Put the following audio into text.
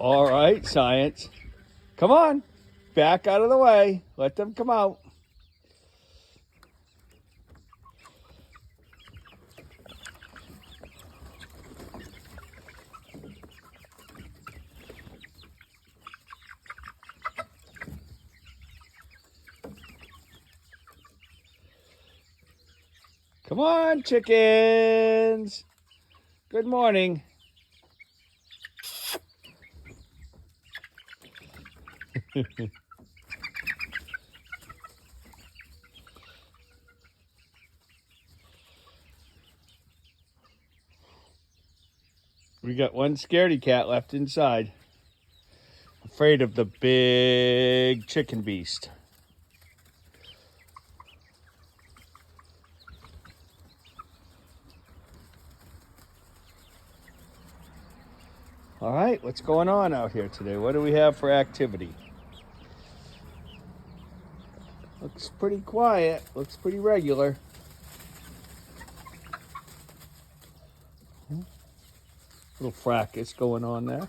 All right, science. Come on. Back out of the way. Let them come out. Come on, chickens. Good morning. We got one scaredy cat left inside. Afraid of the big chicken beast. All right, what's going on out here today? What do we have for activity? Looks pretty quiet. Looks pretty regular. Little fracas going on there.